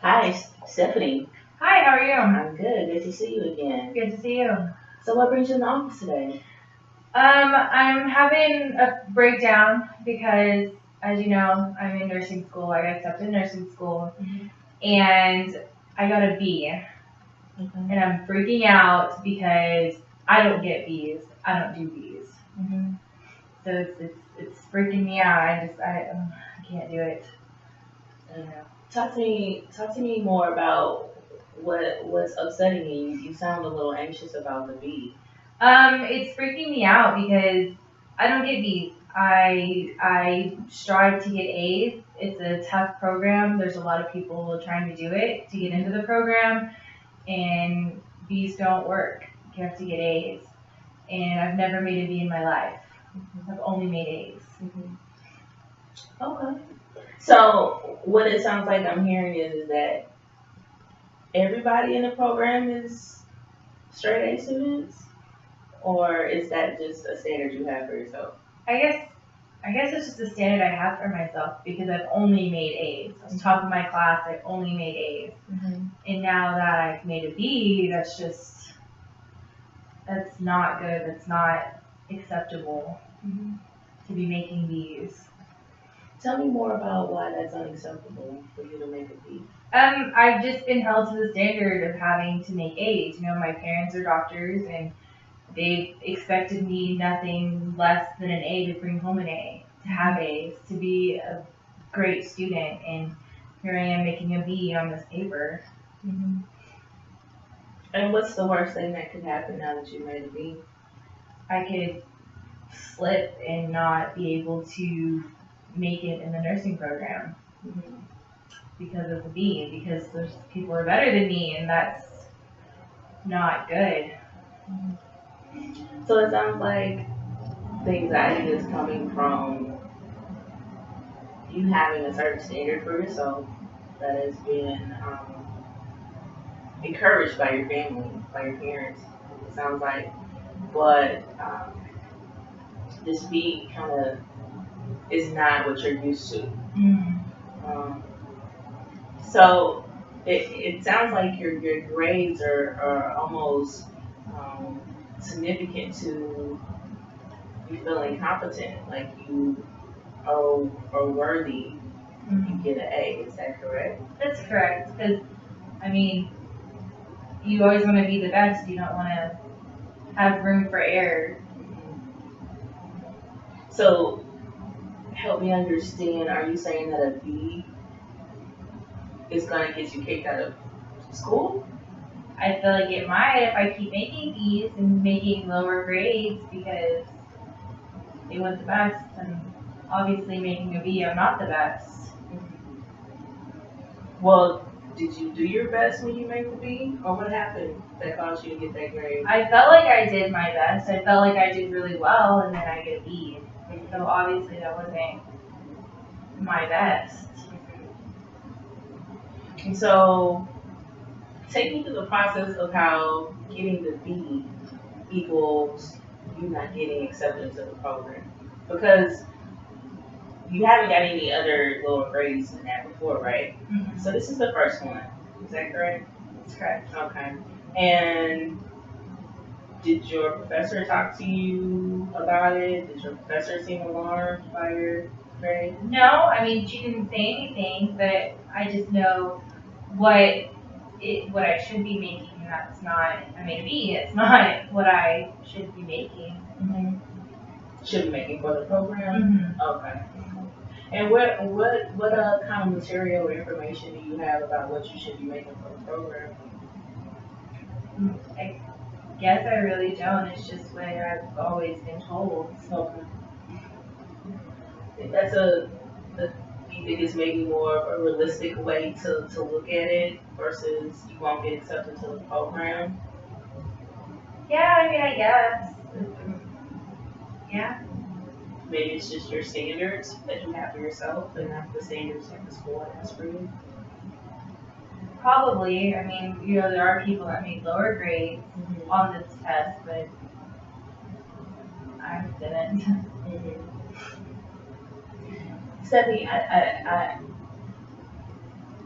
Hi, Stephanie. Hi, how are you? I'm good. Good to see you again. Good to see you. So, what brings you in the office today? I'm having a breakdown because, as you know, I'm in nursing school. I got accepted in nursing school, and I got a B, Okay. and I'm freaking out because I don't get B's. I don't do B's. So it's freaking me out. I can't do it. You know. Talk to me more about what's upsetting you. You sound a little anxious about the B. It's freaking me out because I don't get B's. I strive to get A's. It's a tough program. There's a lot of people trying to do it to get into the program, and B's don't work. You have to get A's. And I've never made a B in my life. I've only made A's. Okay. So, what it sounds like I'm hearing is that everybody in the program is straight A students, or is that just a standard you have for yourself? I guess it's just a standard I have for myself because I've only made A's. On top of my class, I've only made A's. And now that I've made a B, that's not good. That's not acceptable to be making B's. Tell me more about why that's unacceptable for you to make a B. I've just been held to the standard of having to make A's. You know, my parents are doctors and they expected me nothing less than an A to bring home an A, to have A's, to be a great student. And here I am making a B on this paper. And what's the worst thing that could happen now that you made a B? I could slip and not be able to make it in the nursing program because of the B, because there's people are better than me, and that's not good. So it sounds like the anxiety is coming from you having a certain standard for yourself that has been encouraged by your family, by your parents. It sounds like, but this B kind of is not what you're used to. Um, so it sounds like your grades are almost significant to you feeling competent, like you are worthy. You get an A. Is that correct? That's correct, because I mean, you always want to be the best. You don't want to have room for error. So help me understand. Are you saying that a B is gonna get you kicked out of school? I feel like it might if I keep making B's and making lower grades because they want the best, and obviously making a B, I'm not the best. Well, did you do your best when you made the B, or what happened that caused you to get that grade? I felt like I did my best. I felt like I did really well, and then I get a B. So obviously that wasn't my best. And so, take me through the process of how getting the B equals you not getting accepted into the program, because you haven't got any other lower grades than that before, right? So this is the first one. Is that correct? That's correct. Okay. And did your professor talk to you about it? Did your professor seem alarmed by your grade? No, I mean she didn't say anything, but I just know what I should be making, and that's not. I made a B. It's not what I should be making. Should be making for the program. Okay. And what kind of material or information do you have about what you should be making for the program? I guess I really don't. It's just what I've always been told. Okay. That's you think it's maybe more of a realistic way to look at it versus you won't get accepted to the program? Yeah, I mean, I guess. Yeah. Maybe it's just your standards that you have for yourself and not the standards that the school has for you. Probably. I mean, you know, there are people that made lower grades on this test, but I didn't. Stephanie,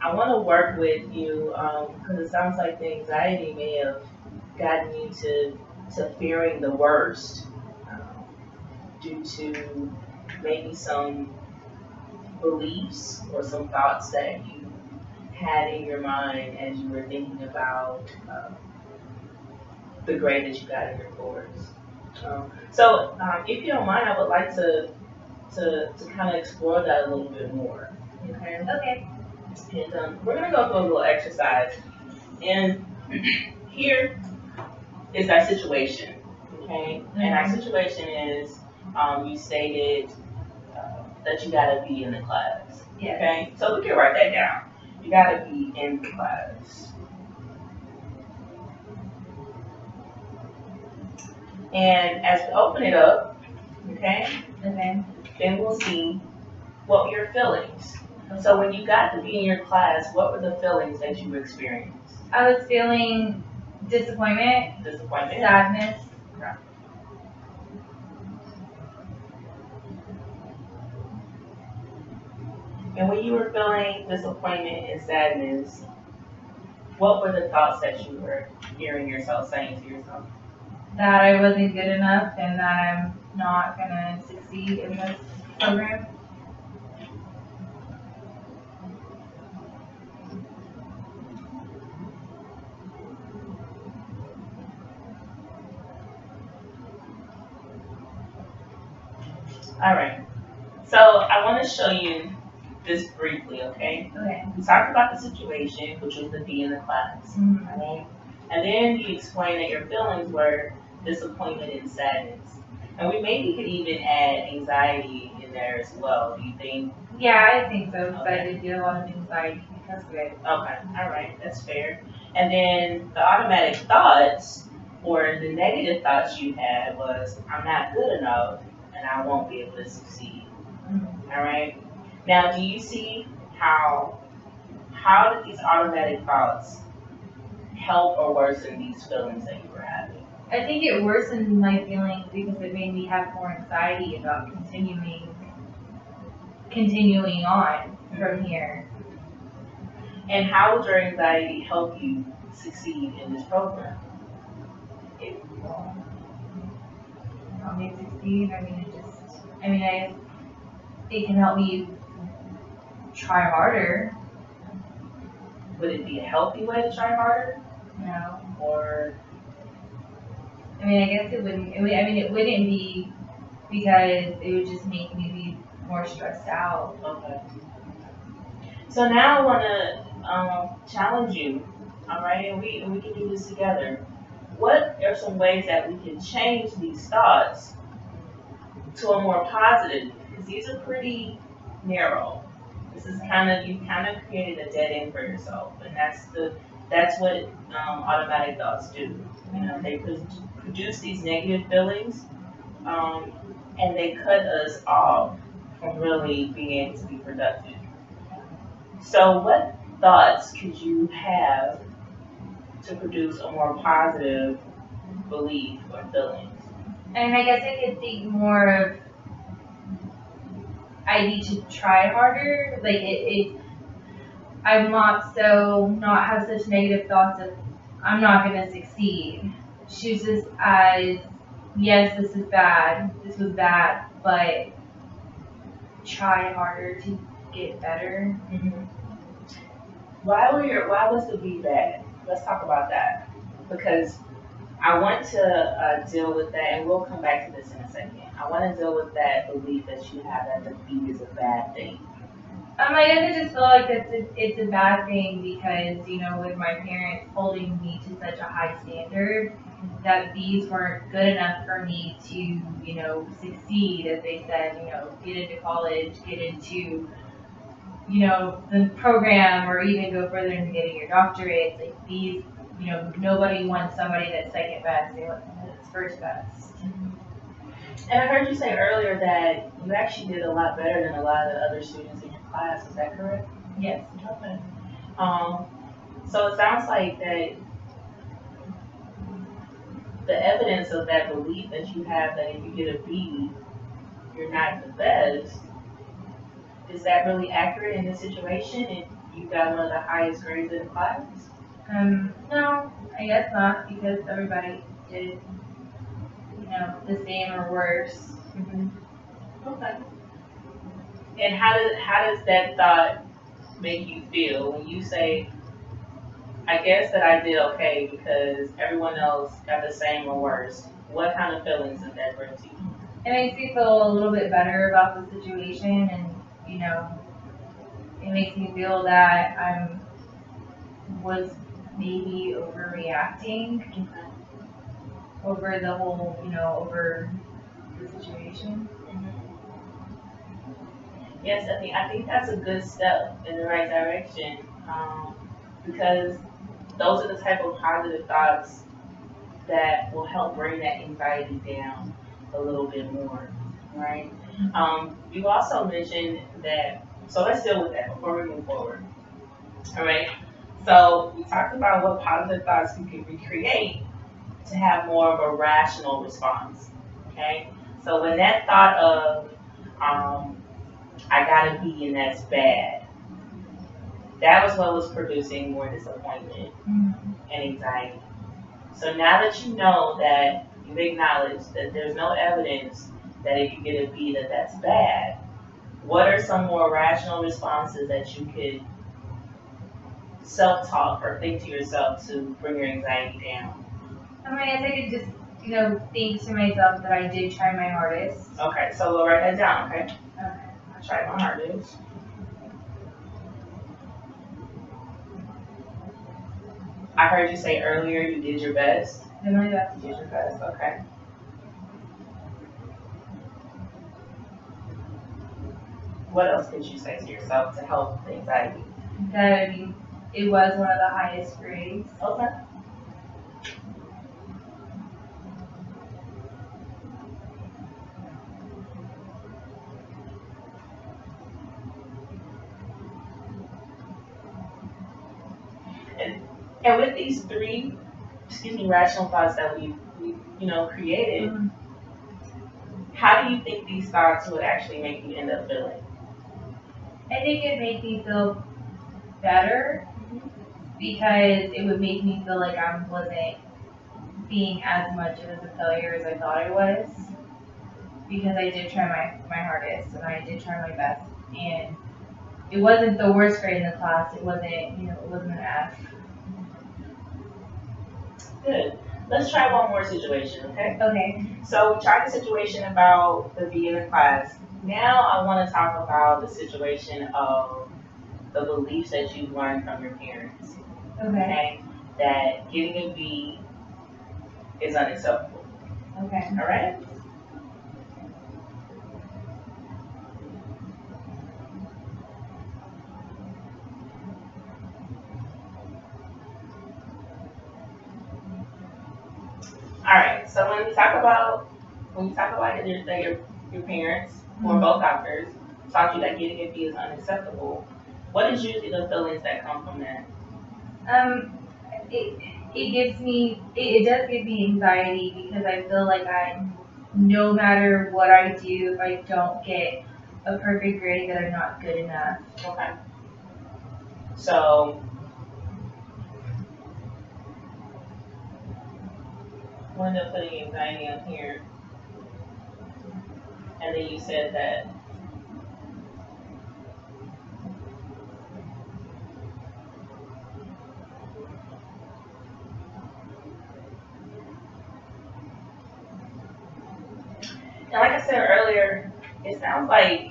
I want to work with you because it sounds like the anxiety may have gotten you to fearing the worst um, due to maybe some beliefs or some thoughts that you had in your mind as you were thinking about the grade that you got in your boards. If you don't mind, I would like to kind of explore that a little bit more. Okay. Okay. And we're gonna go through a little exercise. And here is our situation. Okay. Mm-hmm. And our situation is you stated that you gotta be in the class. Yes. Okay. So we can write that down. You gotta be in the class. And as we open it up, okay, then we'll see what were your feelings. So when you got to be in your class, what were the feelings that you experienced? I was feeling disappointment, sadness. Okay. And when you were feeling disappointment and sadness, what were the thoughts that you were hearing yourself saying to yourself? That I wasn't good enough and that I'm not going to succeed in this program. All right. So I want to show you this briefly, okay? Okay. We talked about the situation, which was to be in the class, Mm-hmm. right? And then you explained that your feelings were disappointment and sadness. And we maybe could even add anxiety in there as well. Do you think? Yeah, I think so, because I did get a lot of anxiety because of it. Okay, all right, that's fair. And then the automatic thoughts or the negative thoughts you had was, I'm not good enough and I won't be able to succeed. Mm-hmm. All right. Now, do you see how did these automatic thoughts help or worsen these feelings that you were having? I think it worsened my feelings because it made me have more anxiety about continuing on from here. And how would your anxiety help you succeed in this program? It will help me succeed. It can help me try harder. Would it be a healthy way to try harder? No. Or I guess it wouldn't. It wouldn't be because it would just make me be more stressed out. Okay. So now I want to challenge you. All right, and we can do this together. What are some ways that we can change these thoughts to a more positive? Because these are pretty narrow. This is you created a dead end for yourself, and that's what automatic thoughts do. You know, they produce these negative feelings, and they cut us off from really being able to be productive. So, what thoughts could you have to produce a more positive belief or feelings? And I guess I could think more of I need to try harder. I want to not have such negative thoughts of I'm not going to succeed. Choose this as yes, this is bad. This was bad, but try harder to get better. Mm-hmm. Why was the be bad? Let's talk about that because I want to deal with that, and we'll come back to this in a second. I want to deal with that belief that you have that the B is a bad thing. I guess I just feel like it's a bad thing because, with my parents holding me to such a high standard, that B's weren't good enough for me to, succeed, as they said, get into college, get into, the program, or even go further into getting your doctorate. It's like B's, nobody wants somebody that's second best. They want somebody that's first best. And I heard you say earlier that you actually did a lot better than a lot of the other students in your class. Is that correct? Yes. Okay. So it sounds like that the evidence of that belief that you have that if you get a B, you're not the best. Is that really accurate in this situation? you got one of the highest grades in the class? No, I guess not, because everybody did, the same or worse. Mm-hmm. Okay. And how does that thought make you feel when you say, I guess that I did okay because everyone else got the same or worse? What kind of feelings does that bring to you? It makes me feel a little bit better about the situation, and it makes me feel that I was maybe overreacting over the whole, over the situation. Yes, I think that's a good step in the right direction, because those are the type of positive thoughts that will help bring that anxiety down a little bit more, right? You also mentioned that, so let's deal with that before we move forward. All right. So we talked about what positive thoughts you can recreate to have more of a rational response. Okay. So when that thought of I got a B and that's bad, that was what was producing more disappointment and anxiety. So now that you know that you've acknowledged that there's no evidence that if you get a B that that's bad, what are some more rational responses that you could self-talk or think to yourself to bring your anxiety down? I guess I could just, think to myself that I did try my hardest. Okay, so we'll write that down, okay? Okay. I tried my hardest. I heard you say earlier you did your best. Did my best. You did your best, okay. What else could you say to yourself to help the anxiety? That, it was one of the highest grades. Okay. And with these three, rational thoughts that we created, how do you think these thoughts would actually make you end up feeling? I think it made me feel better because it would make me feel like I wasn't being as much of a failure as I thought I was, because I did try my hardest and I did try my best, and it wasn't the worst grade in the class. It wasn't, it wasn't an F. Good. Let's try one more situation, okay? Okay. So we tried the situation about the B in the class. Now I want to talk about the situation of the beliefs that you've learned from your parents. Okay? That getting a B is unacceptable. Okay. All right? All right. So when you talk about your parents, who are both doctors, taught you that getting a B is unacceptable, what is usually the feelings that come from that? It does give me anxiety because I feel like no matter what I do, if I don't get a perfect grade, that I'm not good enough. Okay. So we'll end up putting anxiety on here. And then you said that and like I said earlier, it sounds like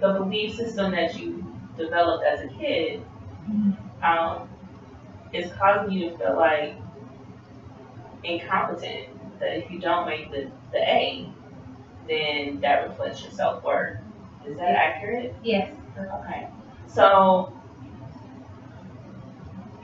the belief system that you developed as a kid is causing you to feel like incompetent. That if you don't make the A, then that reflects your self-worth. Is that accurate? Yes. Okay. So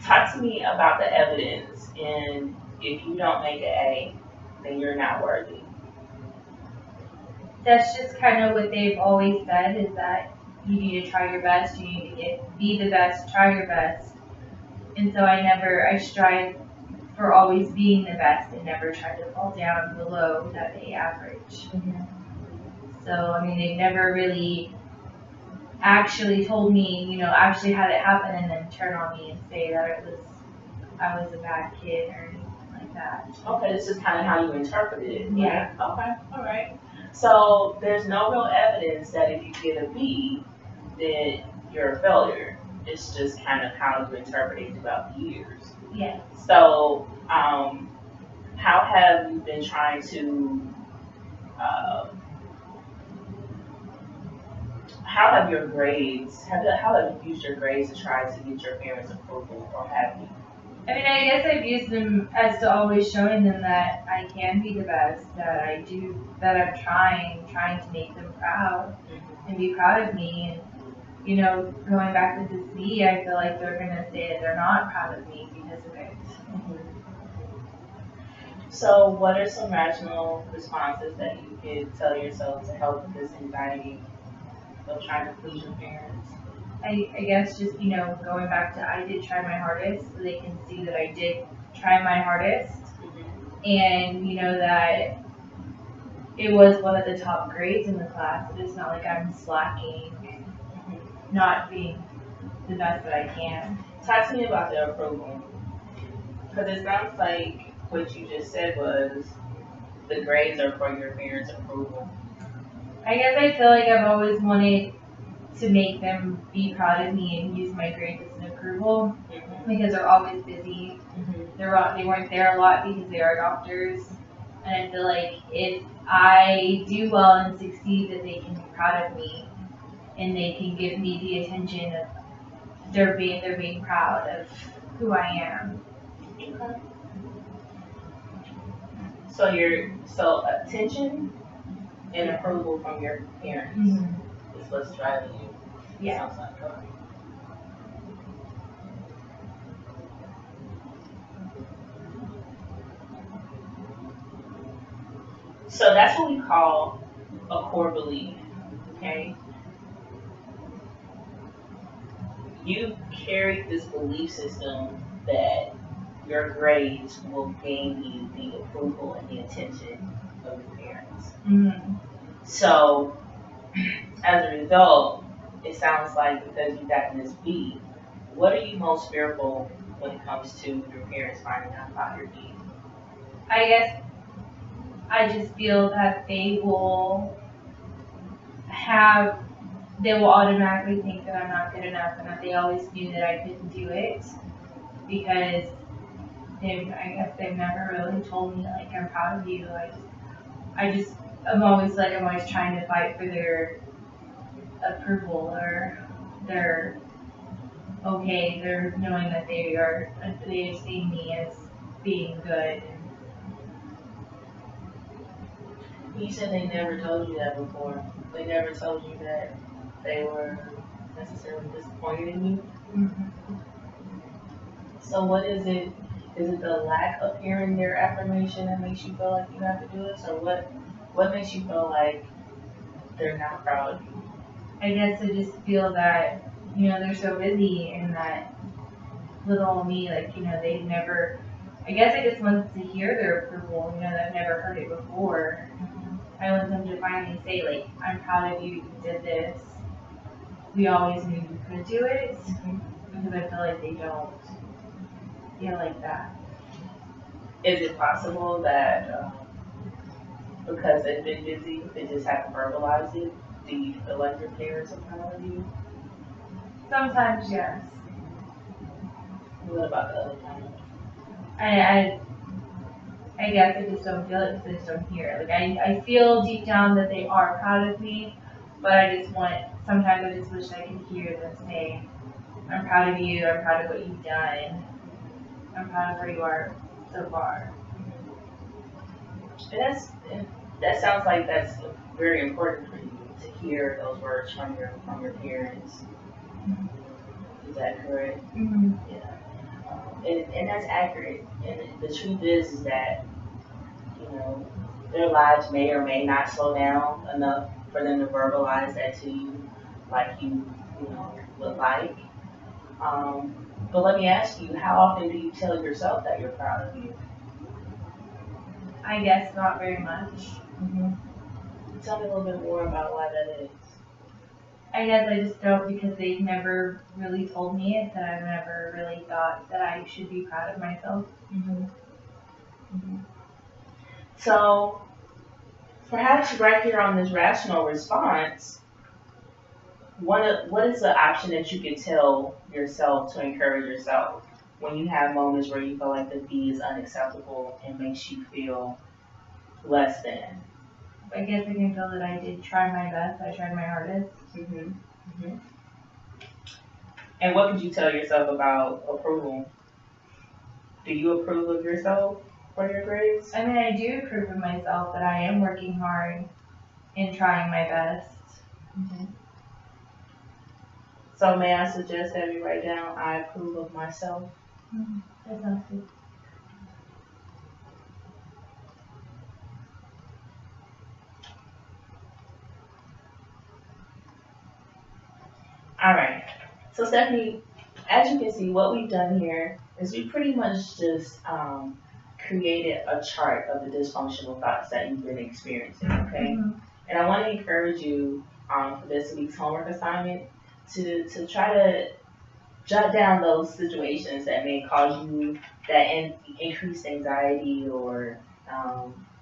talk to me about the evidence, and if you don't make an A, then you're not worthy. That's just kind of what they've always said, is that you need to try your best, you need to be the best, try your best. And so I strive for always being the best and never try to fall down below that A average. So, they've never really actually told me, actually had it happen and then turn on me and say that I was a bad kid or anything like that. Okay, this is kind of how you interpreted it. Right? Yeah. Okay, all right. So there's no real evidence that if you get a B, that you're a failure. It's just kind of how you interpret it throughout the years. Yeah. So, how have you been trying to, how have your grades, how have you used your grades to try to get your parents' approval, or have you? I mean, I guess I've used them as to always showing them that I can be the best, that I'm trying to make them proud and be proud of me. And, going back with this B, I feel like they're going to say that they're not proud of me because of it. So, what are some rational responses that you could tell yourself to help with this anxiety of trying to please your parents? I guess just, going back to I did try my hardest, so they can see that I did try my hardest. And, that it was one of the top grades in the class. It's not like I'm slacking and not being the best that I can. Talk to me about the approval. Because it sounds like what you just said was the grades are for your parents' approval. I guess I feel like I've always wanted to make them be proud of me and use my grades as an approval because they're always busy. They weren't there a lot because they are doctors. And I feel like if I do well and succeed, that they can be proud of me and they can give me the attention of they're being proud of who I am. Okay. So attention and approval from your parents is what's driving you. Yeah. Sounds like okay. So that's what we call a core belief. Okay. You carry this belief system that your grades will gain you the approval and the attention of your parents. So, as a result, it sounds like because you got this B, what are you most fearful when it comes to your parents finding out about your B? I guess I just feel that they will automatically think that I'm not good enough and that they always knew that I couldn't do it because I guess they've never really told me like I'm proud of you. I'm always trying to fight for their approval or their okay. They're knowing that they see me as being good. You said they never told you that before. They never told you that they were necessarily disappointed in you. So what is it? Is it the lack of hearing their affirmation that makes you feel like you have to do this, or what makes you feel like they're not proud of you? I guess I just feel that they're so busy and that little me, they've never. I guess I just want to hear their approval. I've never heard it before. I want them to finally say, like, I'm proud of you, you did this. We always knew you could do it. Because I feel like they don't feel like that. Is it possible that because they've been busy, they just haven't verbalized it? Do you feel like your parents are proud of you? Sometimes, yes. What about the other times? I guess I just don't feel it because I just don't hear it. Like, I feel deep down that they are proud of me, but sometimes I just wish I could hear them say, I'm proud of you, I'm proud of what you've done, I'm proud of where you are so far. And that sounds like that's very important for you to hear those words from your parents. Is that correct? Yeah. And that's accurate. And the truth is that their lives may or may not slow down enough for them to verbalize that to you, like you would like. But let me ask you, how often do you tell yourself that you're proud of you? I guess not very much. Tell me a little bit more about why that is. I guess I just don't, because they've never really told me it, that I've never really thought that I should be proud of myself. Mm-hmm. Mm-hmm. So perhaps right here on this rational response, what is the option that you could tell yourself to encourage yourself when you have moments where you feel like the B is unacceptable and makes you feel less than? I guess I can feel that I did try my best. I tried my hardest. Mm-hmm. Mm-hmm. And what could you tell yourself about approval? Do you approve of yourself for your grades? I mean, I do approve of myself, that I am working hard and trying my best. Mm-hmm. So may I suggest that we write down, I approve of myself? Mm-hmm. That sounds good. All right. So Stephanie, as you can see, what we've done here is we pretty much just created a chart of the dysfunctional thoughts that you've been experiencing, okay? Mm-hmm. And I want to encourage you for this week's homework assignment to try to jot down those situations that may cause you that increased anxiety or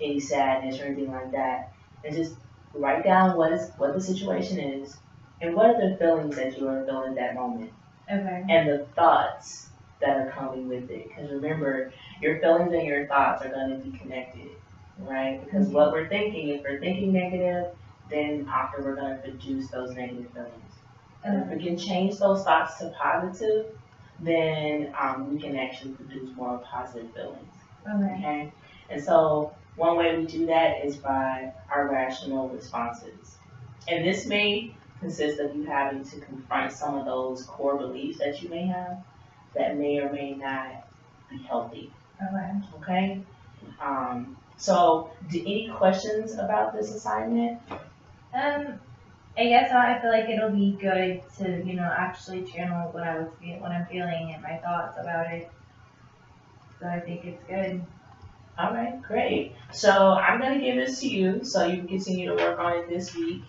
any sadness or anything like that, and just write down what the situation is and what are the feelings that you are feeling at that moment, Okay. and the thoughts that are coming with it. Because remember, your feelings and your thoughts are going to be connected, right? Because what we're thinking, if we're thinking negative, then often we're going to produce those negative feelings. And if we can change those thoughts to positive, then we can actually produce more positive feelings. Okay? And so one way we do that is by our rational responses. And this may consist of you having to confront some of those core beliefs that you may have that may or may not be healthy. Okay? So any questions about this assignment? I guess I feel like it'll be good to, actually channel what I'm feeling and my thoughts about it. So I think it's good. All right, great. So I'm going to give this to you so you can continue to work on it this week.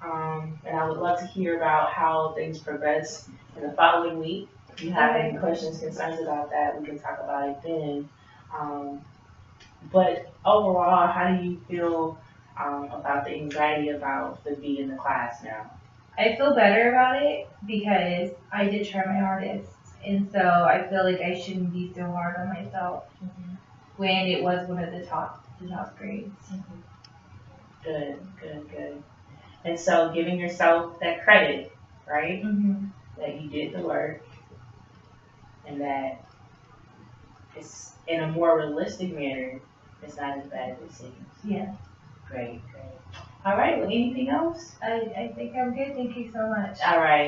And I would love to hear about how things progress in the following week. If you have any questions, concerns about that, we can talk about it then. But overall, how do you feel about the anxiety about the B in the class now? I feel better about it because I did try my hardest. And so I feel like I shouldn't be so hard on myself when it was one of the top grades. Good. And so giving yourself that credit, right? That you did the work and that it's in a more realistic manner, it's not as bad as it seems. Yeah. Great. All right, well, anything else? I think I'm good. Thank you so much. All right.